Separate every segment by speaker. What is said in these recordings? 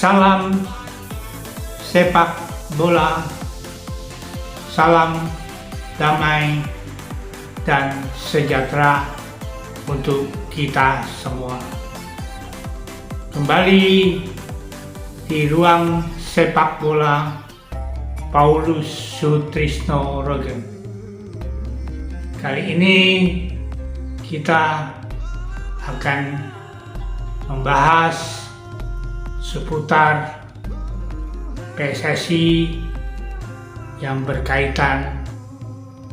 Speaker 1: Salam sepak bola, salam damai dan sejahtera untuk kita semua. Kembali di ruang sepak bola Paulus Sutrisno Rogen. Kali ini kita akan membahas seputar PSSI yang berkaitan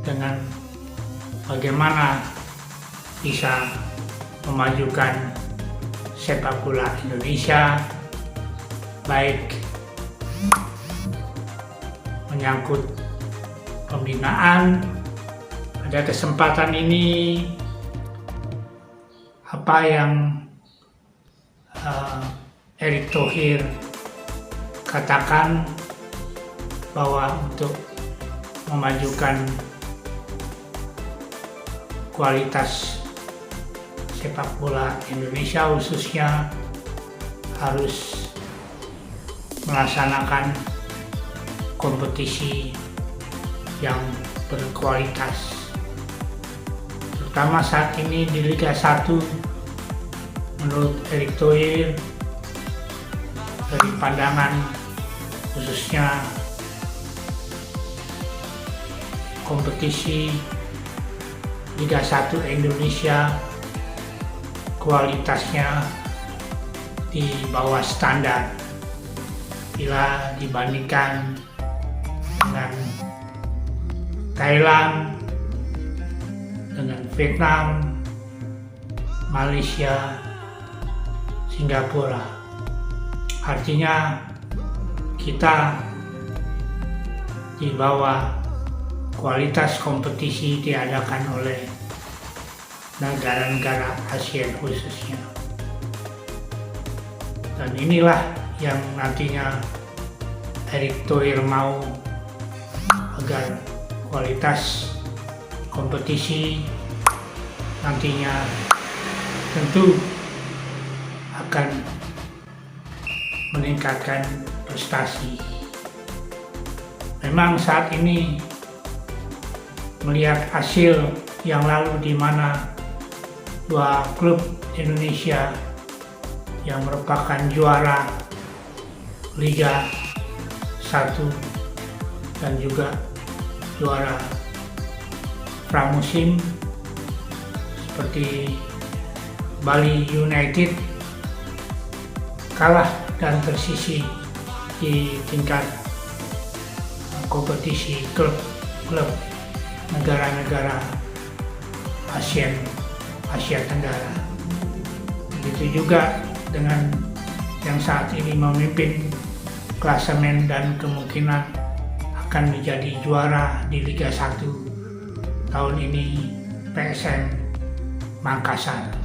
Speaker 1: dengan bagaimana bisa memajukan sepak bola Indonesia, baik menyangkut pembinaan. Pada kesempatan ini, apa yang Erick Thohir katakan bahwa untuk memajukan kualitas sepak bola Indonesia khususnya harus melaksanakan kompetisi yang berkualitas, terutama saat ini di Liga 1. Menurut Erick Thohir, dari pandangan khususnya kompetisi Liga 1 Indonesia kualitasnya di bawah standar bila dibandingkan dengan Thailand, dengan Vietnam, Malaysia, Singapura. Artinya kita di bawah kualitas kompetisi diadakan oleh negara-negara ASEAN khususnya. Dan inilah yang nantinya Erick Thohir mau, agar kualitas kompetisi nantinya tentu akan meningkatkan prestasi. Memang saat ini melihat hasil yang lalu di mana dua klub Indonesia yang merupakan juara Liga 1 dan juga juara pramusim seperti Bali United kalah dan tersisih di tingkat kompetisi klub negara-negara Asia Tenggara. Begitu juga dengan yang saat ini memimpin klasemen dan kemungkinan akan menjadi juara di Liga 1 tahun ini, PSM Makassar.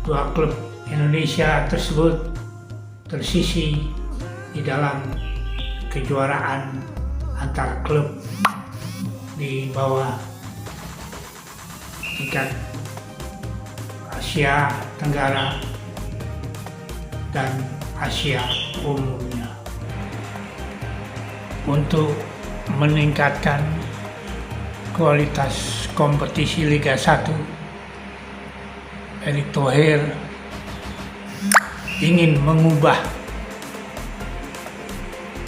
Speaker 1: Dua klub Indonesia tersebut tersisih di dalam kejuaraan antar klub di bawah tingkat Asia Tenggara dan Asia umumnya. Untuk meningkatkan kualitas kompetisi Liga 1, Erick Thohir ingin mengubah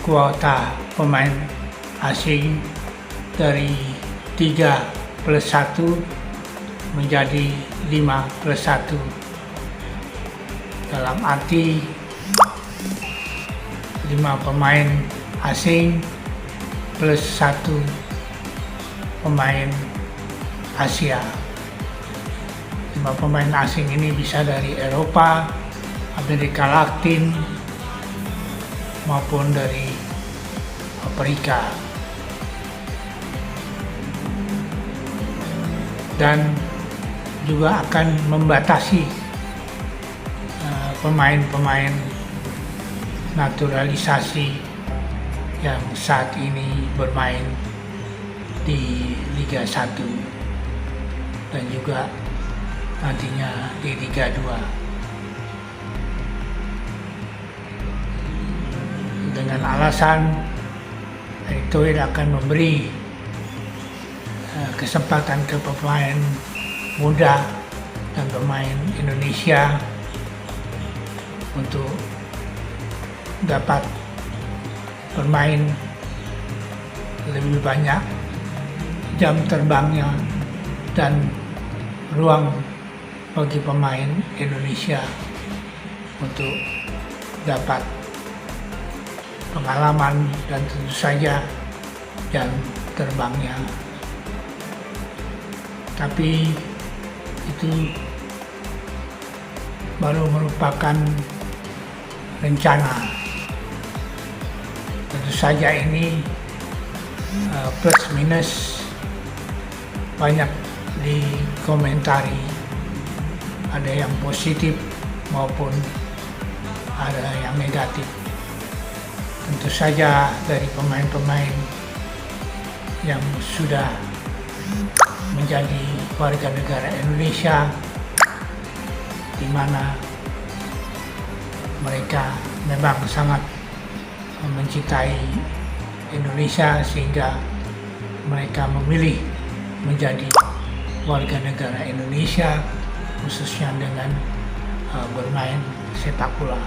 Speaker 1: kuota pemain asing dari 3+1 menjadi 5+1, dalam arti 5 pemain asing plus 1 pemain Asia. 5 pemain asing ini bisa dari Eropa, Amerika Latin, maupun dari Afrika. Dan juga akan membatasi pemain-pemain naturalisasi yang saat ini bermain di Liga 1 dan juga nantinya di Liga 2. dengan alasan Erick Thohir akan memberi kesempatan ke pemain muda dan pemain Indonesia untuk dapat bermain lebih banyak jam terbangnya dan ruang bagi pemain Indonesia untuk dapat pengalaman dan tentu saja jam terbangnya. Tapi itu baru merupakan rencana. Tentu saja ini plus minus banyak dikomentari, ada yang positif maupun ada yang negatif. Tentu saja dari pemain-pemain yang sudah menjadi warga negara Indonesia, di mana mereka memang sangat mencintai Indonesia sehingga mereka memilih menjadi warga negara Indonesia, khususnya dengan bermain sepak bola.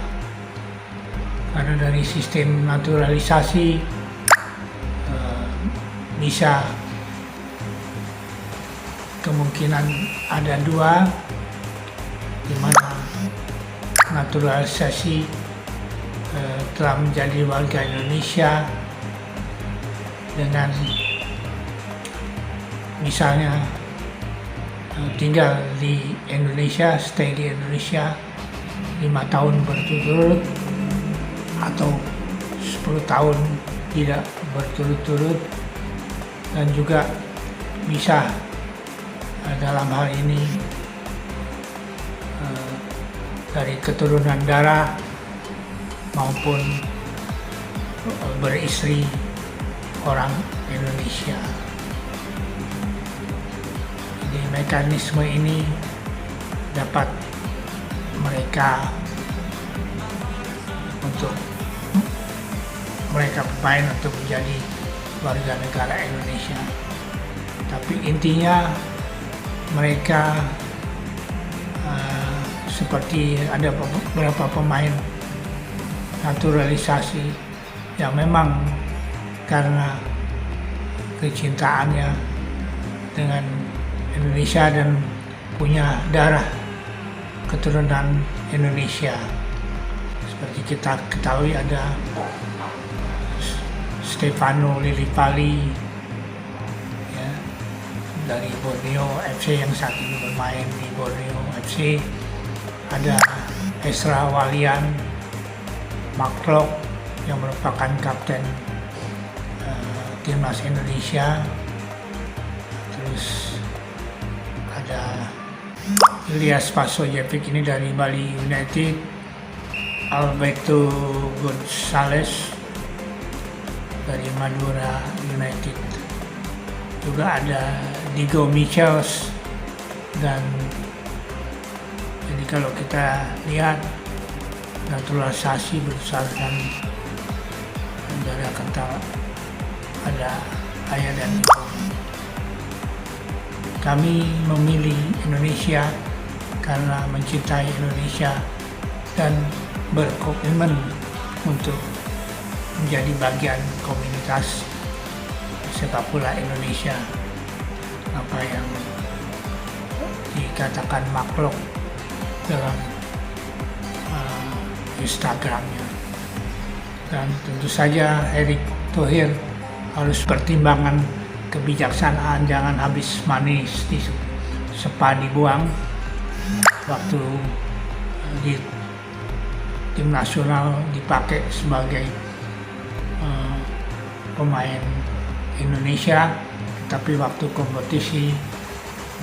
Speaker 1: Karena dari sistem naturalisasi bisa kemungkinan ada dua, di mana naturalisasi telah menjadi warga Indonesia dengan misalnya tinggal di Indonesia, stay di Indonesia 5 tahun berturut-turut atau 10 tahun tidak berturut-turut, dan juga bisa dalam hal ini dari keturunan darah maupun beristri orang Indonesia. Jadi mekanisme ini dapat mereka pemain untuk menjadi warga negara Indonesia. Tapi intinya mereka seperti ada beberapa pemain naturalisasi yang memang karena kecintaannya dengan Indonesia dan punya darah keturunan Indonesia. Seperti kita ketahui ada Stefano Lillipali ya, dari Borneo FC yang saat ini bermain di Borneo FC. Ada Ezra Walian, Mark Klok yang merupakan kapten timnas Indonesia. Terus ada Ilyas Pasojevic ini dari Bali United, Alberto Gonzalez dari Madura United, juga ada Diego Michels. Dan jadi kalau kita lihat naturalisasi berdasarkan darah kental, ada ayah dan ibu. Kami memilih Indonesia karena mencintai Indonesia dan berkomitmen untuk menjadi bagian komunitas sepak bola Indonesia. Apa yang dikatakan Mark Klok dalam Instagramnya. Dan tentu saja Erick Thohir harus pertimbangan kebijaksanaan, jangan habis manis di sepa dibuang. Waktu di tim nasional dipakai sebagai pemain Indonesia, tapi waktu kompetisi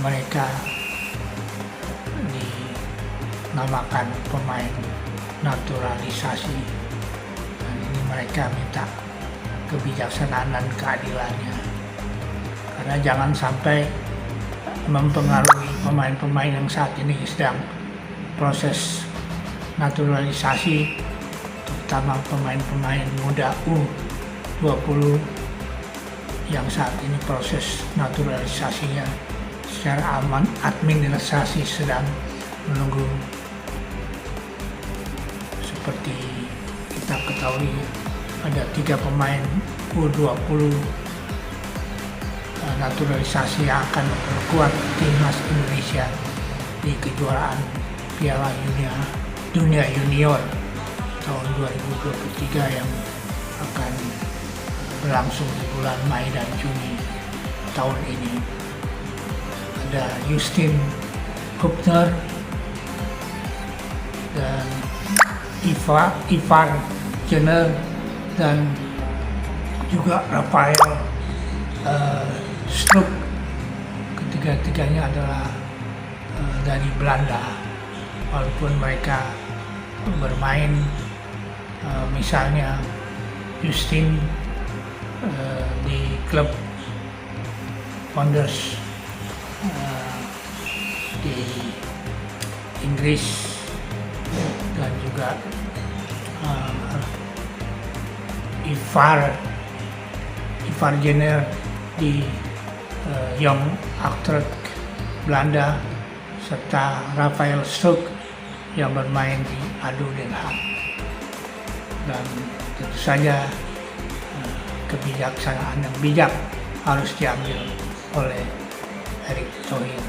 Speaker 1: mereka dinamakan pemain naturalisasi. Dan ini mereka minta kebijaksanaan dan keadilannya, karena jangan sampai mempengaruhi pemain-pemain yang saat ini sedang proses naturalisasi terutama pemain-pemain muda U20 yang saat ini proses naturalisasinya secara administrasi sedang menunggu. Seperti kita ketahui ada 3 pemain U20 naturalisasi yang akan memperkuat timnas Indonesia di kejuaraan Piala Dunia Junior tahun 2023 yang akan berlangsung di bulan Mei dan Juni tahun ini. Ada Justin Hubner dan Ivar Jenner dan juga Rafael Struk. Ketiga-tiganya adalah dari Belanda, walaupun mereka bermain misalnya Justin di klub Wanderers di Inggris, dan juga Ivar Jenner di Young Utrecht Belanda, serta Rafael Struk yang bermain di ADO Den Haag. Dan tentu saja kebijaksanaan yang bijak harus diambil oleh Erick Thohir.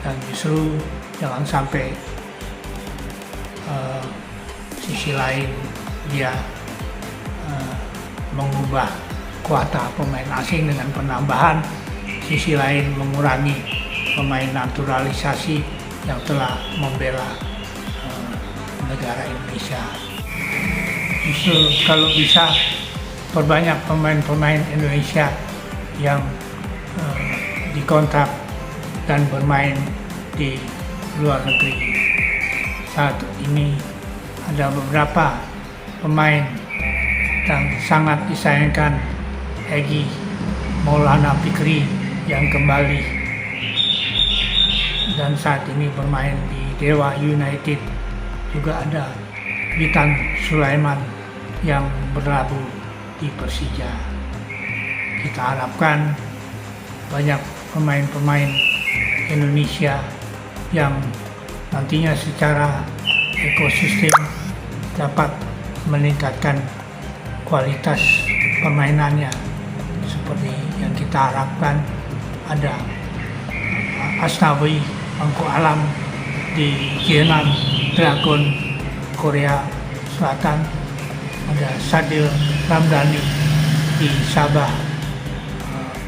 Speaker 1: Dan justru jangan sampai sisi lain dia mengubah kuota pemain asing dengan penambahan, sisi lain mengurangi pemain naturalisasi yang telah membela negara Indonesia. Justru kalau bisa perbanyak pemain-pemain Indonesia yang dikontrak dan bermain di luar negeri. Saat ini ada beberapa pemain yang sangat disayangkan, Egy Maulana Fikri yang kembali dan saat ini bermain di Dewa United. Juga ada Witan Sulaiman yang berlabuh di Persija. Kita harapkan banyak pemain-pemain Indonesia yang nantinya secara ekosistem dapat meningkatkan kualitas permainannya, seperti yang kita harapkan. Ada Asnawi Mangku Alam di Jeonam Dragon Korea Selatan, ada Sadil Ramdhani di Sabah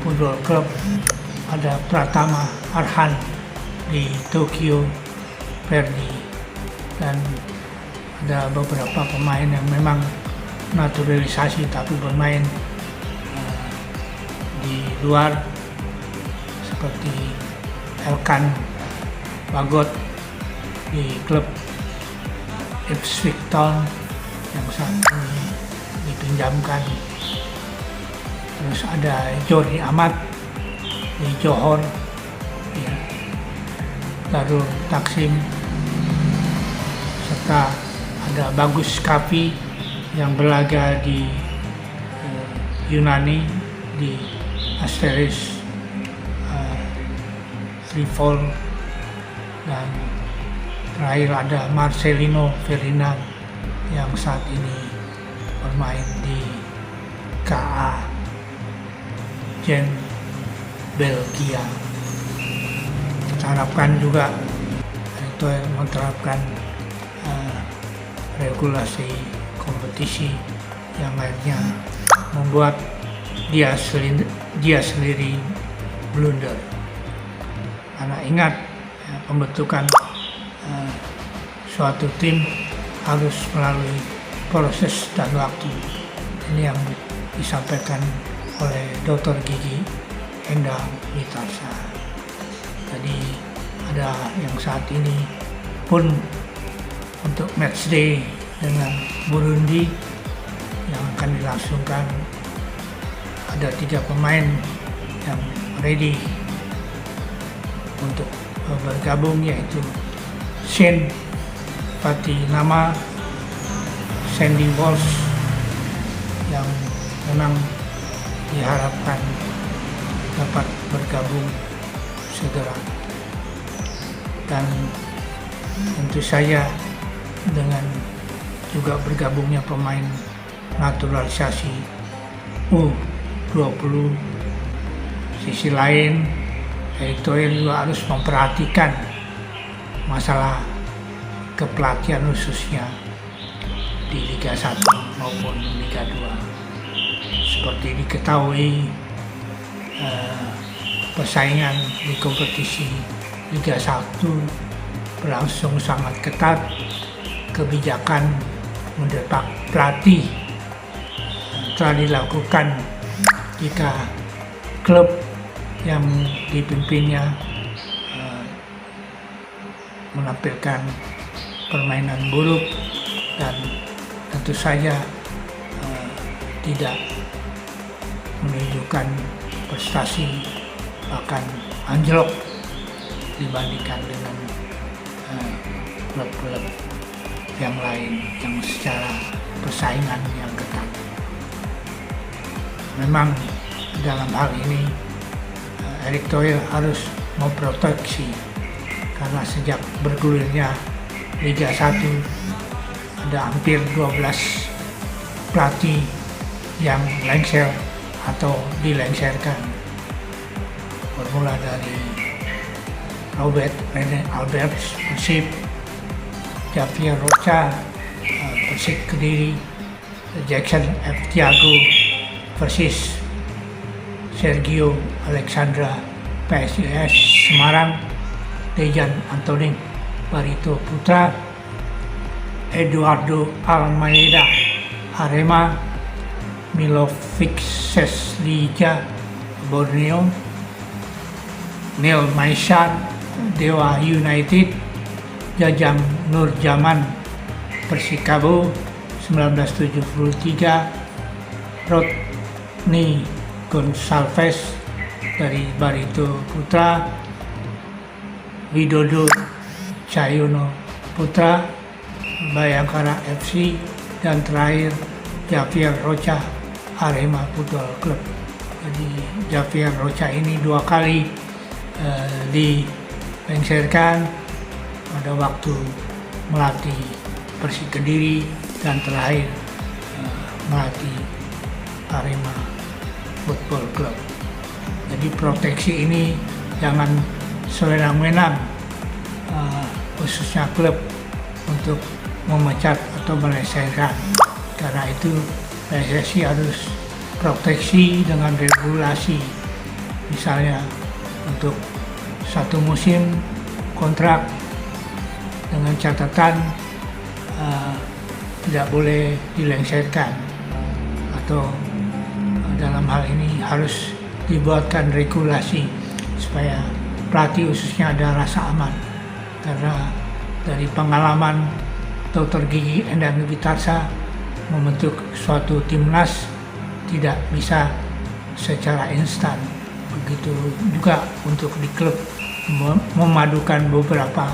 Speaker 1: Football Club, ada Pratama Arhan di Tokyo Verdy, dan ada beberapa pemain yang memang naturalisasi tapi bermain di luar, seperti Elkan Bagot di klub Ipswich Town yang saat ini dipinjamkan. Terus ada Jordi Amat di Johor, ya, Darul Taksim, serta ada Bagus Kavi yang berlaga di Yunani di Asteris Trifol, dan terakhir ada Marcelino Ferdinand yang saat ini bermain di KA Gent Belgia. Kita harapkan juga itu menerapkan regulasi kompetisi yang akhirnya membuat dia sendiri blunder. Karena ingat, pembentukan suatu tim harus melalui proses dan waktu. Ini yang disampaikan oleh Dr. Gigi Endang Witarsa. Jadi ada yang saat ini pun untuk matchday dengan Burundi yang akan dilangsungkan, ada 3 pemain yang ready untuk bergabung, yaitu Shane Fatinama Sandy Walsh yang memang diharapkan dapat bergabung segera. Dan tentu saja dengan juga bergabungnya pemain naturalisasi U20, sisi lain Erick Thohir juga harus memperhatikan masalah kepelatihan khususnya di Liga 1 maupun Liga 2. Seperti diketahui, persaingan di kompetisi Liga 1 berlangsung sangat ketat. Kebijakan mendepak pelatih telah dilakukan jika klub yang dipimpinnya menampilkan permainan buruk dan tentu saja tidak menunjukkan prestasi, bahkan anjlok dibandingkan dengan klub-klub yang lain yang secara persaingan yang ketat. Memang dalam hal ini Erick Thohir harus memproteksi, karena sejak bergulirnya Liga 1 ada hampir 12 pelatih yang lengser atau dilengserkan, bermula dari Robert Rene Alberts Persib, Javier Rocha Persik Kediri, Jackson F. Thiago Persis, Sergio Alexandra PSIS Semarang, Dejan Antonin Barito Putra, Eduardo Almeida Arema, Milovic Seslija Borneo, Neil Maishan Dewa United, Jajang Nurjaman Persikabo 1973, Rodney Gonçalves dari Barito Putra, Widodo Cahyono Putra Bayangkara FC, dan terakhir Javier Rocha Arema Football Club. Jadi Javier Rocha ini 2 kali dilengserkan pada waktu melatih Persik Kediri dan terakhir melatih Arema Football Club. Jadi proteksi ini jangan sewenang-wenang, khususnya klub, untuk memecat atau melengserkan. Karena itu PSSI harus proteksi dengan regulasi, misalnya untuk 1 musim kontrak dengan catatan tidak boleh dilengserkan, atau dalam hal ini harus dibuatkan regulasi supaya pelatih khususnya ada rasa aman. Karena dari pengalaman Dr. Gigi Endang Witarsa membentuk suatu timnas tidak bisa secara instan. Begitu juga untuk di klub, memadukan beberapa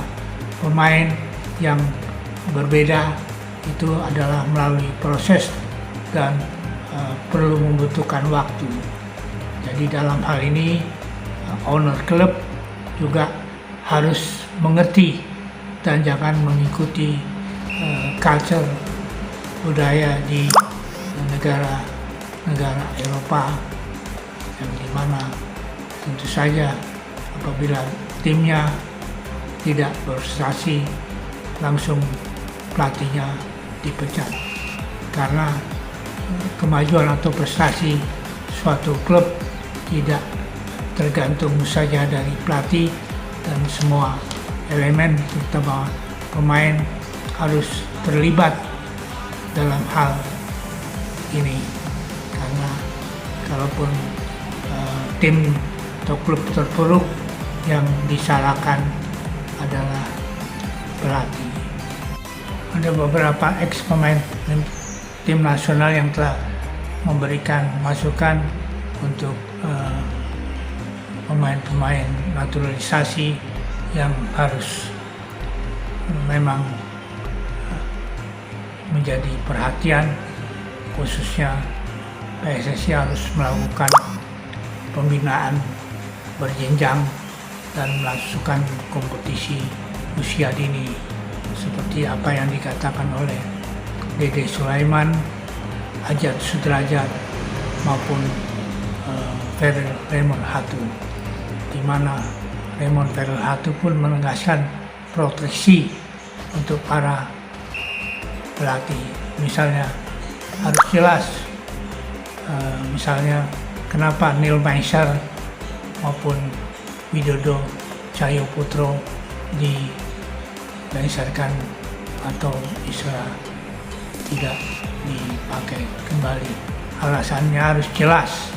Speaker 1: pemain yang berbeda itu adalah melalui proses dan perlu membutuhkan waktu. Jadi dalam hal ini owner klub juga harus mengerti dan jangan mengikuti culture budaya di negara Eropa, yang dimana tentu saja apabila timnya tidak berprestasi langsung pelatihnya dipecat, karena kemajuan atau prestasi suatu klub tidak tergantung saja dari pelatih, dan semua elemen terutama pemain harus terlibat dalam hal ini. Karena kalaupun tim atau klub terpuruk, yang disalahkan adalah pelatih. Ada beberapa ex pemain tim nasional yang telah memberikan masukan untuk pemain-pemain naturalisasi yang harus memang menjadi perhatian, khususnya PSSI harus melakukan pembinaan berjenjang dan melakukan kompetisi usia dini seperti apa yang dikatakan oleh Dede Sulaiman, Ajat Sudrajat maupun Ferel Raymond Hatu, di mana Raymond Ferel Hatu pun menegaskan proteksi untuk para pelatih. Misalnya harus jelas, misalnya kenapa Neil Maisar maupun Widodo Cahayaputro dilengsarkan atau istilah tidak dipakai kembali. Alasannya harus jelas,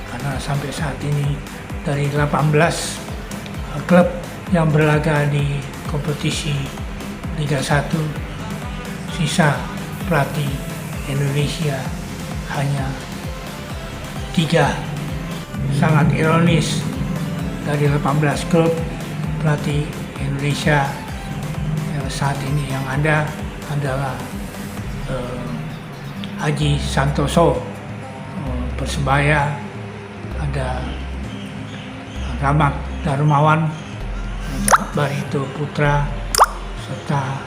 Speaker 1: karena sampai saat ini dari 18 klub yang berlaga di kompetisi Liga 1, sisa pelatih Indonesia hanya 3. Sangat ironis, dari 18 klub pelatih Indonesia yang saat ini yang ada adalah Haji Santoso Persebaya, ada Rahmat Darmawan Barito Putra, serta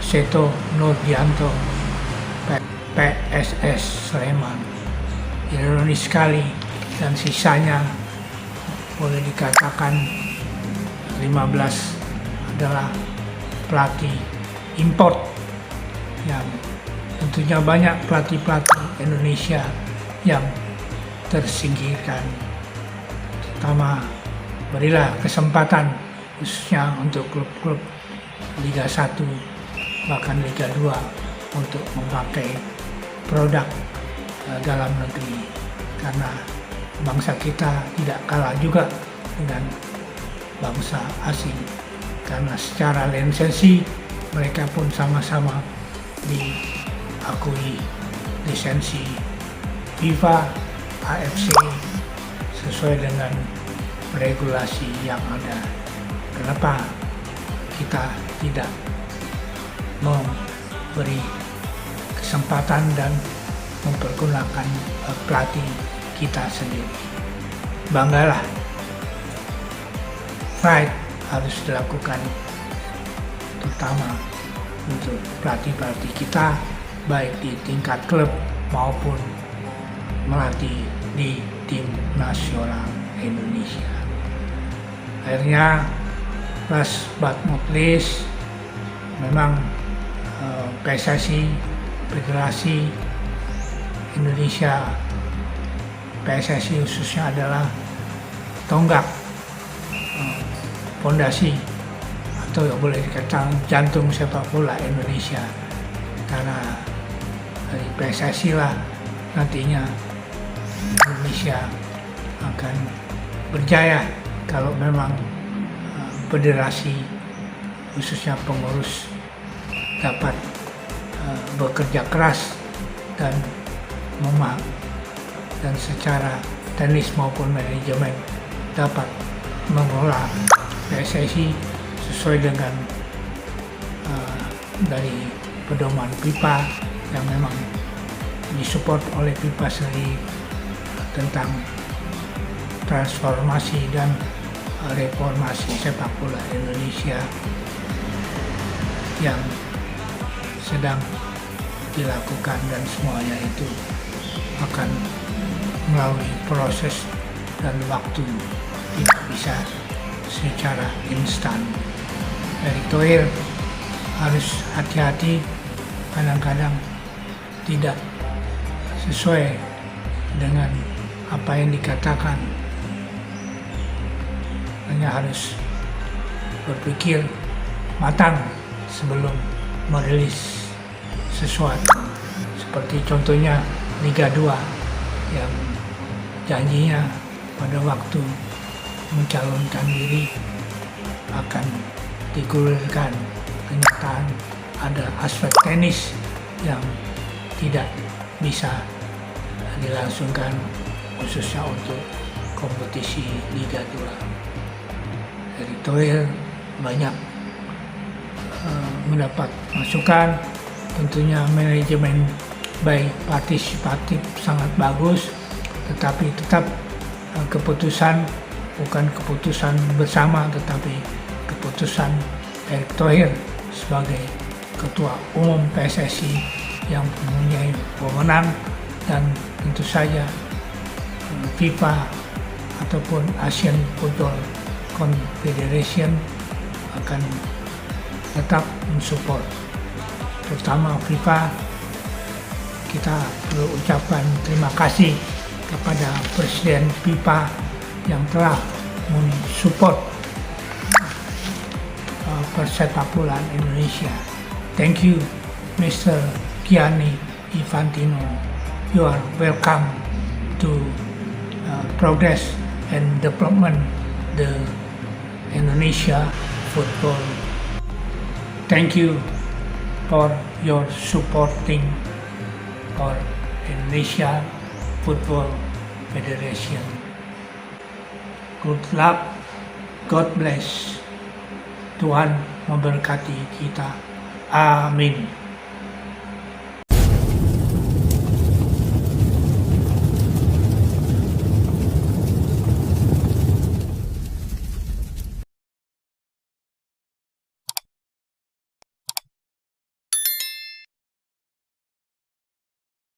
Speaker 1: Seto Nurdianto PSS Sleman. Ironis sekali, dan sisanya boleh dikatakan 15 adalah pelatih import, yang tentunya banyak pelatih-pelatih Indonesia yang tersingkirkan. Pertama, berilah kesempatan khususnya untuk klub-klub Liga 1 bahkan Liga 2 untuk memakai produk dalam negeri, karena bangsa kita tidak kalah juga dengan bangsa asing, karena secara lisensi mereka pun sama-sama diakui lisensi FIFA, AFC sesuai dengan regulasi yang ada. Kenapa kita tidak memberi kesempatan dan mempergunakan pelatih kita sendiri? Banggalah, pride harus dilakukan, terutama untuk pelatih-pelatih kita, baik di tingkat klub maupun melatih di tim nasional Indonesia. Akhirnya, last but not least, memang PSSI, Federasi Indonesia, PSSI khususnya adalah tonggak, fondasi, atau boleh dikatakan jantung sepak bola Indonesia, karena dari PSSI lah nantinya Indonesia akan berjaya kalau memang federasi khususnya pengurus dapat bekerja keras dan dan secara teknis maupun manajemen dapat mengelola PSSI sesuai dengan dari pedoman FIFA yang memang disupport oleh FIFA sendiri tentang transformasi dan reformasi sepak bola Indonesia yang sedang dilakukan, dan semuanya itu akan melalui proses dan waktu, tidak bisa secara instan. Erick Thohir harus hati-hati, kadang-kadang tidak sesuai dengan apa yang dikatakan, hanya harus berpikir matang sebelum merilis sesuatu, seperti contohnya Liga 2 yang janjinya pada waktu mencalonkan diri akan digulirkan, kenyataan ada aspek teknis yang tidak bisa dilangsungkan khususnya untuk kompetisi Liga 2. Erick Thohir banyak mendapat masukan tentunya manajemen baik partisipatif sangat bagus, tetapi tetap keputusan bukan keputusan bersama, tetapi keputusan Erick Thohir sebagai Ketua Umum PSSI yang mempunyai wewenang, dan tentu saja FIFA ataupun Asian Football Confederation akan tetap mensupport. Terutama FIFA, kita perlu ucapkan terima kasih kepada Presiden FIFA yang telah mensupport persepakbolaan Indonesia. Thank you, Mr. Gianni Infantino. You are welcome to progress and development the Indonesia football. Thank you for your supporting for Indonesia Football Federation. Good luck, God bless. Tuhan memberkati kita. Amin.